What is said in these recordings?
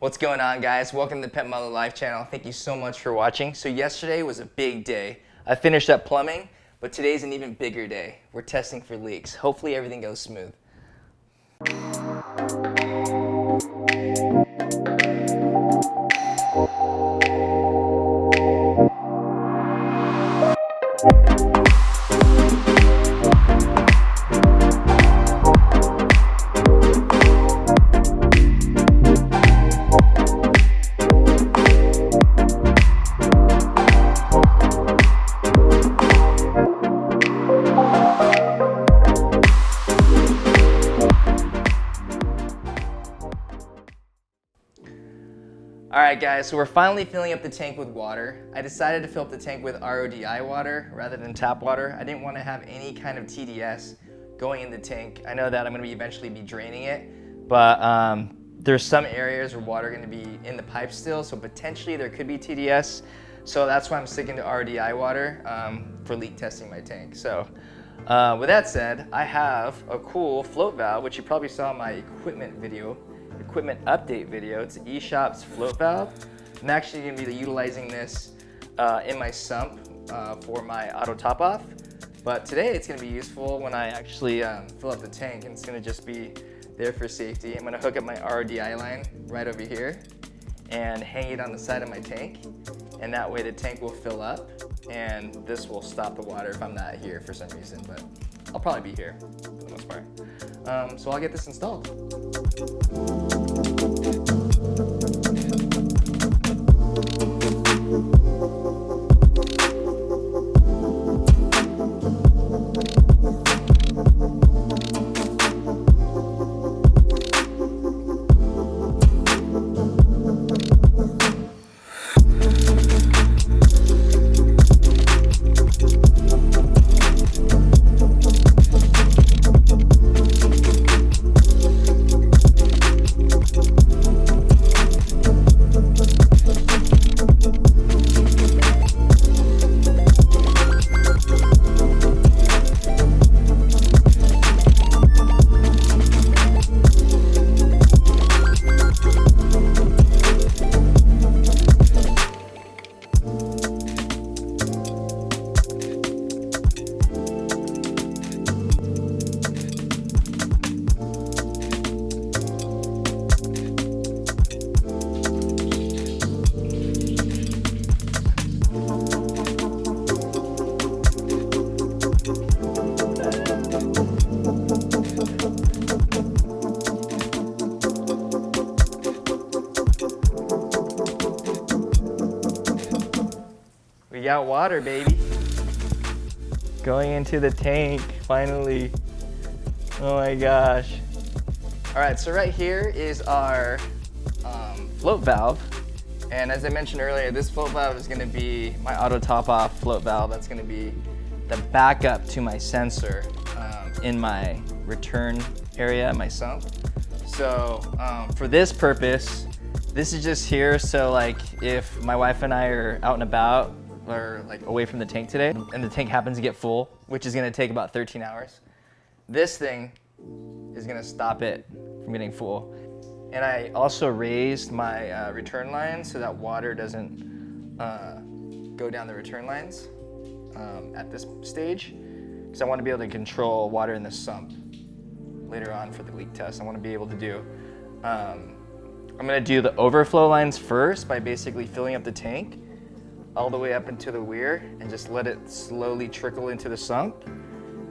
What's going on, guys? Welcome to the Petmalu Live channel. Thank you so much for watching. So yesterday was a big day. I finished up plumbing, but today's an even bigger day. We're testing for leaks. Hopefully everything goes smooth. Alright guys, so we're finally filling up the tank with water. I decided to fill up the tank with RODI water rather than tap water. I didn't want to have any kind of TDS going in the tank. I know that I'm going to eventually be draining it, but there's some areas where water going to be in the pipe still, so potentially there could be TDS. So that's why I'm sticking to RODI water for leak testing my tank. So with that said, I have a cool float valve, which you probably saw in my equipment update video. It's an Eshopps float valve. I'm actually going to be utilizing this in my sump for my auto top off, but today it's going to be useful when I actually fill up the tank, and it's going to just be there for safety. I'm going to hook up my RODI line right over here and hang it on the side of my tank, and that way the tank will fill up and this will stop the water if I'm not here for some reason, but I'll probably be here for the most part. So I'll get this installed. We got water, baby. Going into the tank, finally. Oh my gosh. All right, so right here is our float valve. And as I mentioned earlier, this float valve is gonna be my auto top off float valve. That's gonna be the backup to my sensor in my return area, my sump. So for this purpose, this is just here so like if my wife and I are out and about or like away from the tank today and the tank happens to get full, which is gonna take about 13 hours, this thing is gonna stop it from getting full. And I also raised my return lines so that water doesn't go down the return lines at this stage, because I want to be able to control water in the sump later on for the leak test. I want to be able to do, I'm gonna do the overflow lines first by basically filling up the tank all the way up into the weir and just let it slowly trickle into the sump.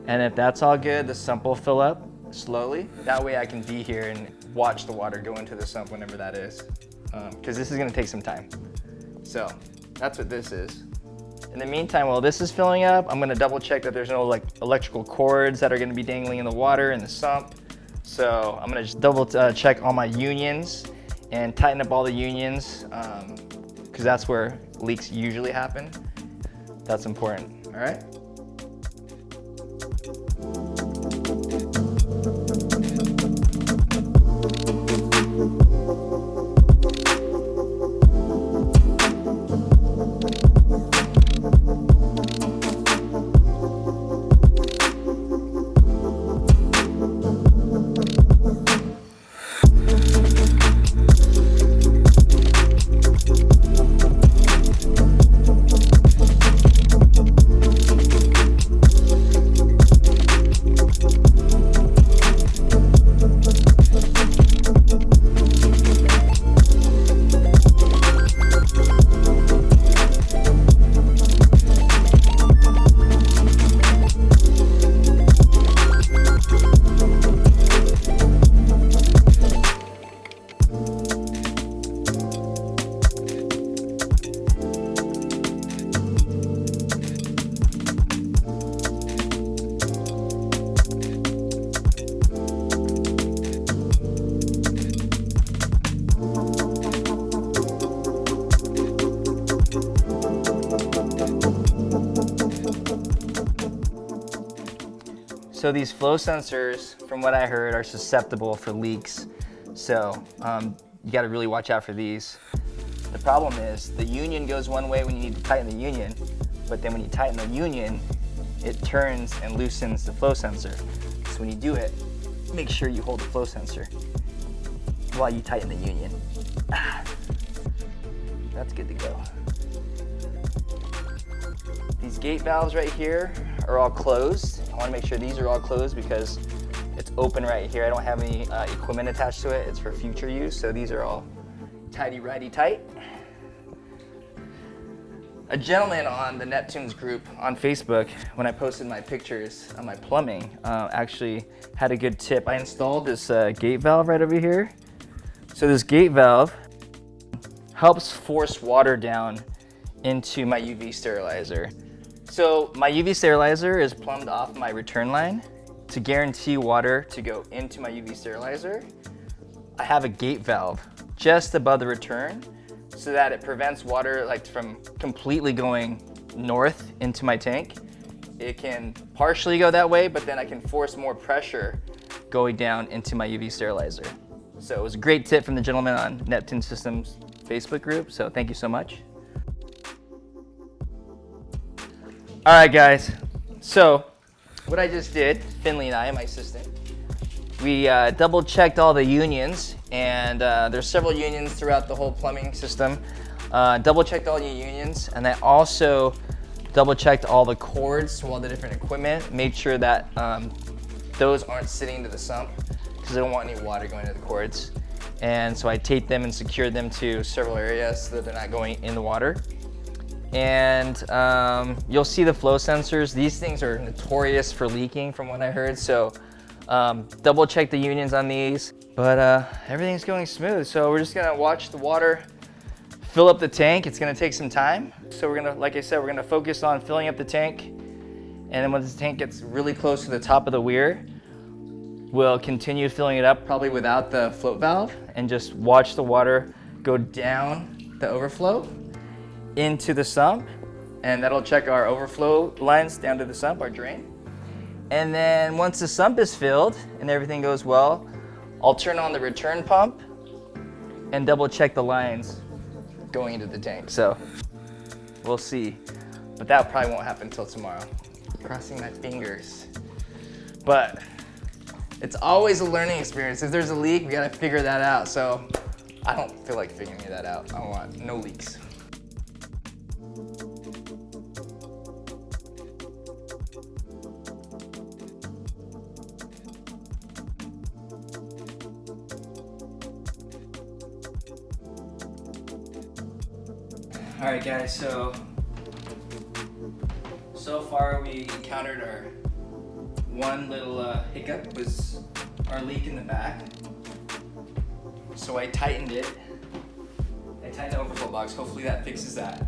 And if that's all good, the sump will fill up slowly. That way I can be here and watch the water go into the sump whenever that is. Because this is gonna take some time. So that's what this is. In the meantime, while this is filling up, I'm gonna double check that there's no like electrical cords that are gonna be dangling in the water in the sump. So I'm gonna just double check all my unions and tighten up all the unions, because that's where leaks usually happen. That's important, all right? So these flow sensors, from what I heard, are susceptible for leaks. So you gotta really watch out for these. The problem is the union goes one way when you need to tighten the union, but then when you tighten the union, it turns and loosens the flow sensor. So when you do it, make sure you hold the flow sensor while you tighten the union. That's good to go. These gate valves right here are all closed. I want to make sure these are all closed because it's open right here. I don't have any equipment attached to it. It's for future use, so these are all tighty-righty tight. A gentleman on the Neptune's group on Facebook, when I posted my pictures on my plumbing, actually had a good tip. I installed this gate valve right over here. So this gate valve helps force water down into my UV sterilizer. So my UV sterilizer is plumbed off my return line. To guarantee water to go into my UV sterilizer, I have a gate valve just above the return so that it prevents water from completely going north into my tank. It can partially go that way, but then I can force more pressure going down into my UV sterilizer. So it was a great tip from the gentleman on Neptune Systems Facebook group, so thank you so much. All right, guys, so what I just did, Finley and I, my assistant, we double checked all the unions, and there's several unions throughout the whole plumbing system. Double checked all the unions, and I also double checked all the cords to all the different equipment, made sure that those aren't sitting to the sump because I don't want any water going to the cords. And so I taped them and secured them to several areas so that they're not going in the water. And you'll see the flow sensors. These things are notorious for leaking from what I heard. So double check the unions on these, but everything's going smooth. So we're just gonna watch the water fill up the tank. It's gonna take some time. So we're gonna, like I said, we're gonna focus on filling up the tank. And then when the tank gets really close to the top of the weir, we'll continue filling it up, probably without the float valve, and just watch the water go down the overflow into the sump, and that'll check our overflow lines down to the sump, our drain. And then once the sump is filled and everything goes well, I'll turn on the return pump and double check the lines going into the tank. So we'll see, but that probably won't happen until tomorrow. Crossing my fingers. But it's always a learning experience. If there's a leak, we gotta figure that out. So I don't feel like figuring that out. I want no leaks. All right, guys, so far we encountered our one little hiccup was our leak in the back. So I tightened it. I tightened the overflow box. Hopefully that fixes that.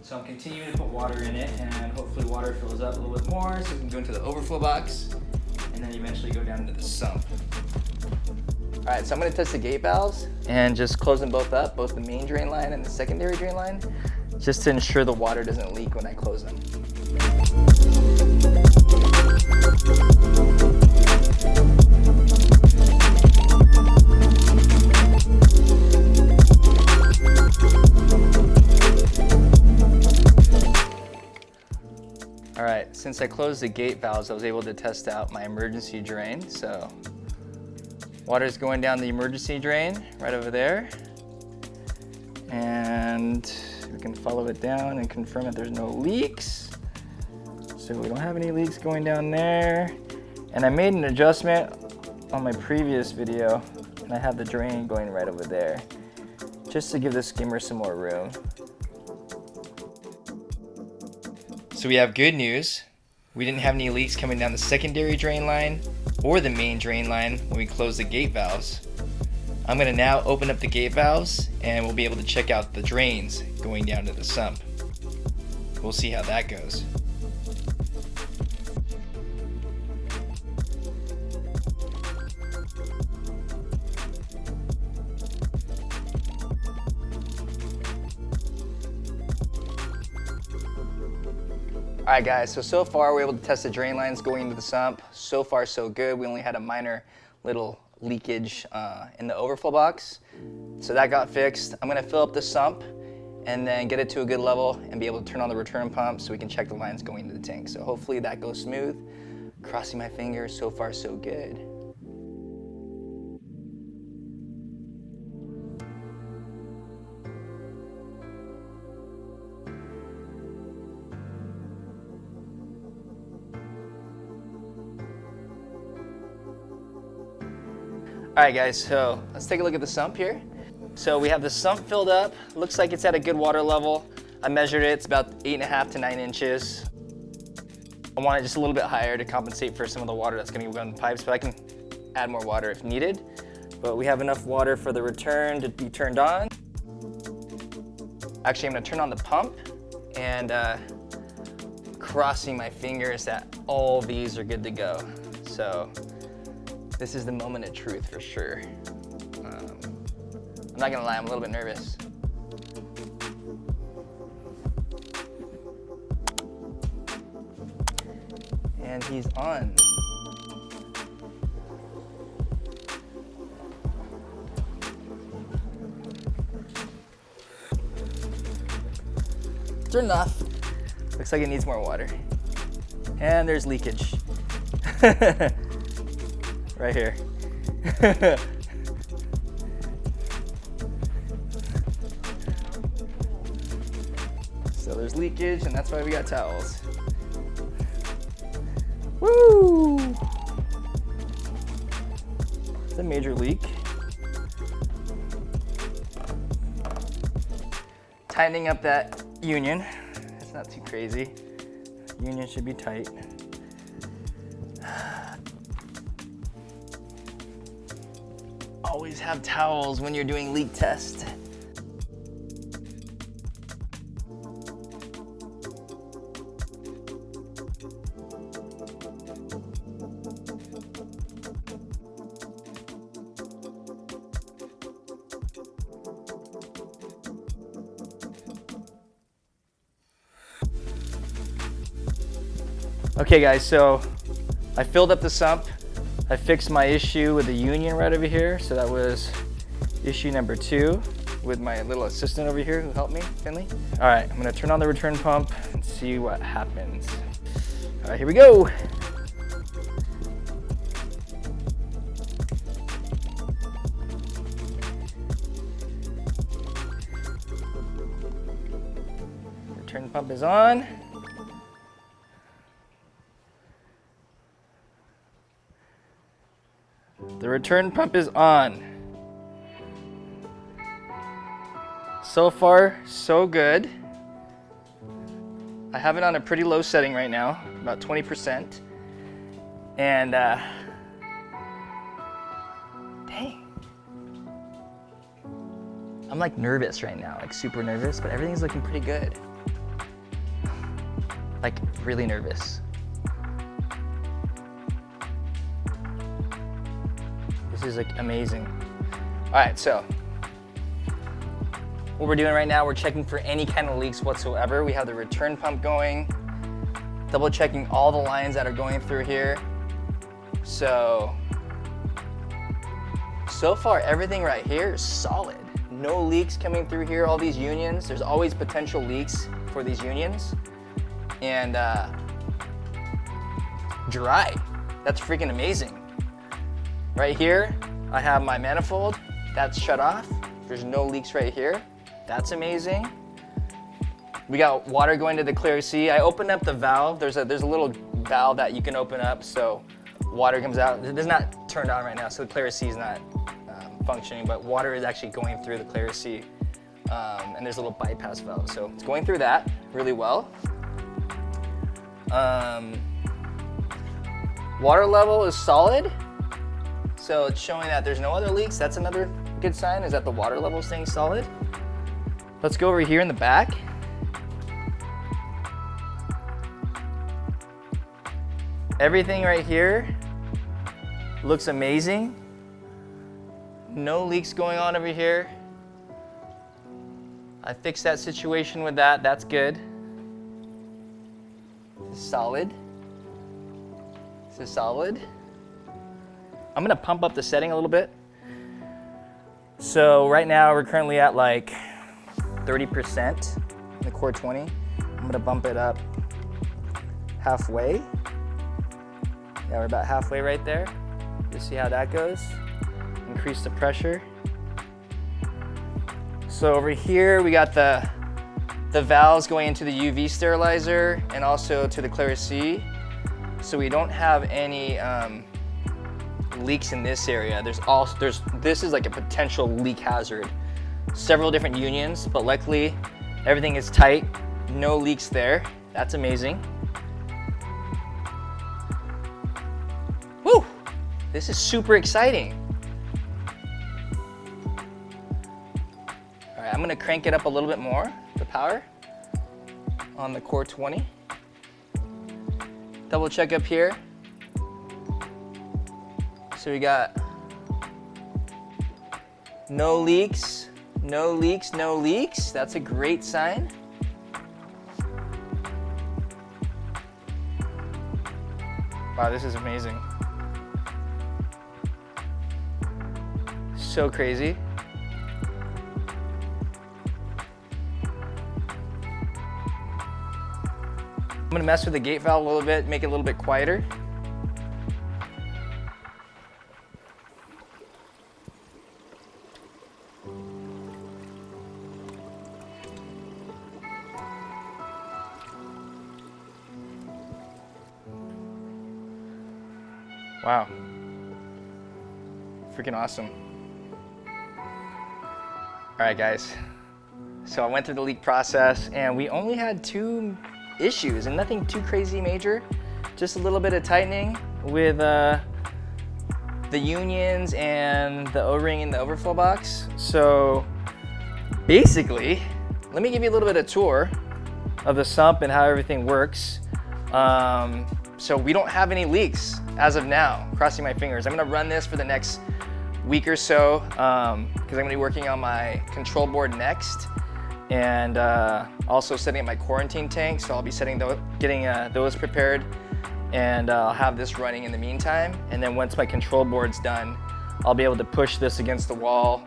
So I'm continuing to put water in it, and hopefully water fills up a little bit more so we can go into the overflow box and then eventually go down into the sump. All right, so I'm gonna test the gate valves and just close them both up, both the main drain line and the secondary drain line, just to ensure the water doesn't leak when I close them. All right, since I closed the gate valves, I was able to test out my emergency drain. So water's going down the emergency drain right over there. And we can follow it down and confirm that there's no leaks. So we don't have any leaks going down there. And I made an adjustment on my previous video, and I have the drain going right over there, just to give the skimmer some more room. So we have good news. We didn't have any leaks coming down the secondary drain line or the main drain line when we closed the gate valves. I'm gonna now open up the gate valves and we'll be able to check out the drains going down to the sump. We'll see how that goes. All right guys, so far we're able to test the drain lines going into the sump. So far so good. We only had a minor little leakage in the overflow box. So that got fixed. I'm gonna fill up the sump and then get it to a good level and be able to turn on the return pump so we can check the lines going into the tank. So hopefully that goes smooth. Crossing my fingers, so far so good. All right guys, so let's take a look at the sump here. So we have the sump filled up. Looks like it's at a good water level. I measured it, it's about 8.5 to 9 inches. I want it just a little bit higher to compensate for some of the water that's gonna go in the pipes, but I can add more water if needed. But we have enough water for the return to be turned on. Actually, I'm gonna turn on the pump and crossing my fingers that all these are good to go. So this is the moment of truth for sure. I'm not gonna lie, I'm a little bit nervous. And he's on. Turn it off. Looks like it needs more water. And there's leakage. Right here. So there's leakage, and that's why we got towels. Woo! It's a major leak. Tightening up that union. It's not too crazy. Union should be tight. Always have towels when you're doing leak tests. Okay guys, so I filled up the sump. I fixed my issue with the union right over here. So that was issue number 2 with my little assistant over here who helped me, Finley. All right, I'm gonna turn on the return pump and see what happens. All right, here we go. Return pump is on. The return pump is on. So far, so good. I have it on a pretty low setting right now, about 20%. And dang. I'm like nervous right now, like super nervous, but everything's looking pretty good. Like really nervous. This is like amazing. All right, so what we're doing right now, we're checking for any kind of leaks whatsoever. We have the return pump going, double checking all the lines that are going through here. So far everything right here is solid. No leaks coming through here, all these unions. There's always potential leaks for these unions. And dry, that's freaking amazing. Right here, I have my manifold, that's shut off. There's no leaks right here. That's amazing. We got water going to the clear sea. I opened up the valve. There's a little valve that you can open up so water comes out. It is not turned on right now, so the clear sea is not functioning, but water is actually going through the clear sea. And there's a little bypass valve. So it's going through that really well. Water level is solid. So it's showing that there's no other leaks. That's another good sign, is that the water level is staying solid. Let's go over here in the back. Everything right here looks amazing. No leaks going on over here. I fixed that situation with that, that's good. This is solid. This is solid. I'm gonna pump up the setting a little bit. So right now we're currently at like 30% in the core 20. I'm gonna bump it up halfway. Yeah, we're about halfway right there. Just see how that goes. Increase the pressure. So over here we got the valves going into the UV sterilizer and also to the Clear-C. So we don't have any leaks in this area. This is like a potential leak hazard. Several different unions, but luckily everything is tight. No leaks there. That's amazing. Woo! This is super exciting. All right, I'm gonna crank it up a little bit more, the power, on the core 20. Double check up here. So we got no leaks, no leaks, no leaks. That's a great sign. Wow, this is amazing. So crazy. I'm gonna mess with the gate valve a little bit, make it a little bit quieter. Wow. Freaking awesome. All right, guys. So I went through the leak process and we only had 2 issues and nothing too crazy major. Just a little bit of tightening with the unions and the O-ring in the overflow box. So basically, let me give you a little bit of tour of the sump and how everything works. So we don't have any leaks as of now, crossing my fingers. I'm gonna run this for the next week or so because I'm gonna be working on my control board next and also setting up my quarantine tank. So I'll be getting those prepared and I'll have this running in the meantime. And then once my control board's done, I'll be able to push this against the wall,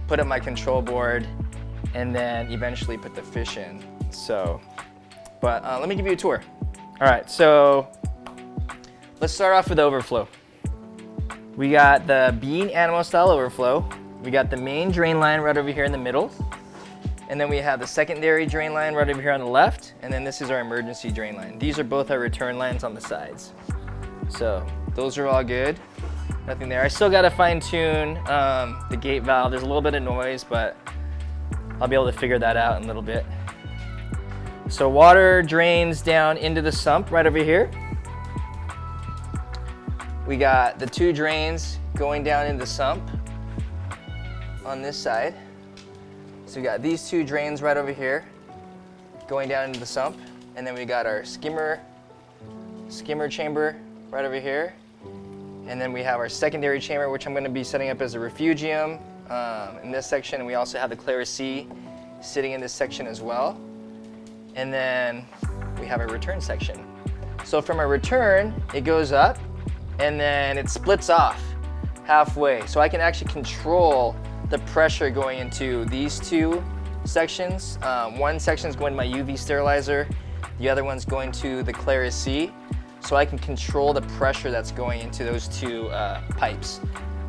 put up my control board, and then eventually put the fish in. So, but let me give you a tour. All right, so let's start off with the overflow. We got the bean animal style overflow. We got the main drain line right over here in the middle. And then we have the secondary drain line right over here on the left. And then this is our emergency drain line. These are both our return lines on the sides. So those are all good. Nothing there. I still got to fine tune the gate valve. There's a little bit of noise, but I'll be able to figure that out in a little bit. So water drains down into the sump right over here. We got the 2 drains going down into the sump on this side. So we got these 2 drains right over here going down into the sump. And then we got our skimmer chamber right over here. And then we have our secondary chamber, which I'm going to be setting up as a refugium in this section. And we also have the Clear-C sitting in this section as well. And then we have a return section. So from a return, it goes up and then it splits off halfway. So I can actually control the pressure going into these 2 sections. One section is going to my UV sterilizer. The other one's going to the Clear-C. So I can control the pressure that's going into those 2 pipes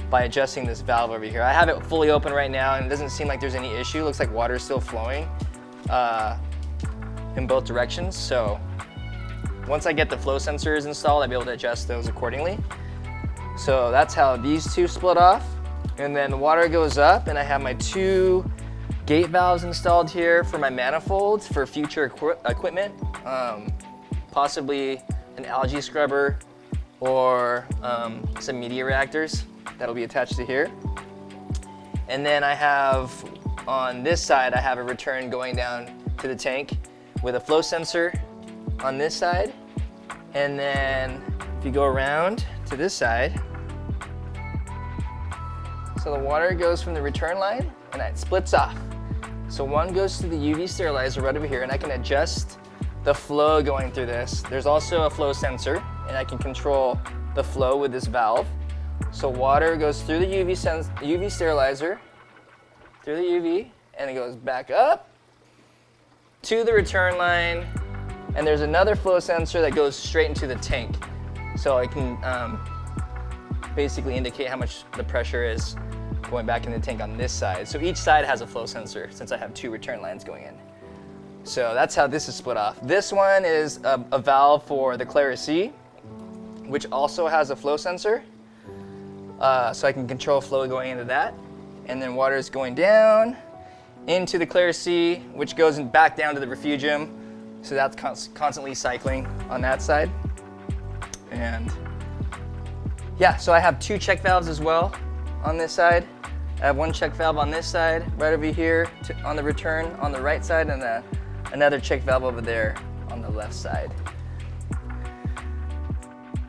by adjusting this valve over here. I have it fully open right now and it doesn't seem like there's any issue. It looks like water is still flowing in both directions. So once I get the flow sensors installed, I'll be able to adjust those accordingly. So that's how these 2 split off. And then the water goes up and I have my 2 gate valves installed here for my manifolds for future equipment, possibly an algae scrubber or some media reactors that'll be attached to here. And then I have, on this side, I have a return going down to the tank with a flow sensor on this side. And then if you go around to this side, so the water goes from the return line and it splits off. So one goes to the UV sterilizer right over here, and I can adjust the flow going through this. There's also a flow sensor, and I can control the flow with this valve. So water goes through the UV sterilizer, through the UV, and it goes back up to the return line. And there's another flow sensor that goes straight into the tank. So I can basically indicate how much the pressure is going back in the tank on this side. So each side has a flow sensor since I have 2 return lines going in. So that's how this is split off. This one is a valve for the Clara C, which also has a flow sensor. So I can control flow going into that. And then water is going down into the Clara C, which goes back down to the refugium. So that's constantly cycling on that side. And yeah, so I have 2 check valves as well on this side. I have 1 check valve on this side, right over here on the return on the right side, and another check valve over there on the left side.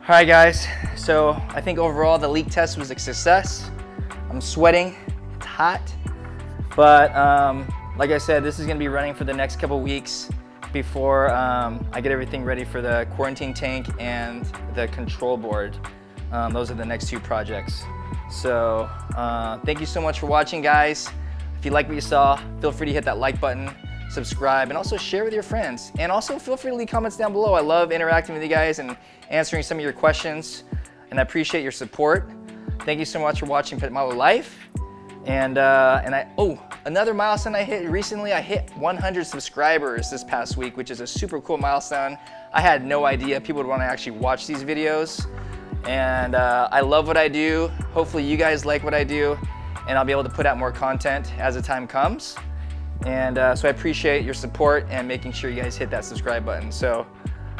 All right, guys, so I think overall the leak test was a success. I'm sweating, it's hot, but like I said, this is gonna be running for the next couple weeks before I get everything ready for the quarantine tank and the control board. Those are the next 2 projects. So thank you so much for watching, guys. If you like what you saw, feel free to hit that like button, subscribe, and also share with your friends. And also feel free to leave comments down below. I love interacting with you guys and answering some of your questions, and I appreciate your support. Thank you so much for watching Petmalu Life. And another milestone I hit recently, I hit 100 subscribers this past week, which is a super cool milestone. I had no idea people would want to actually watch these videos. And I love what I do. Hopefully you guys like what I do, and I'll be able to put out more content as the time comes. And so I appreciate your support and making sure you guys hit that subscribe button. So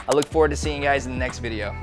I look forward to seeing you guys in the next video.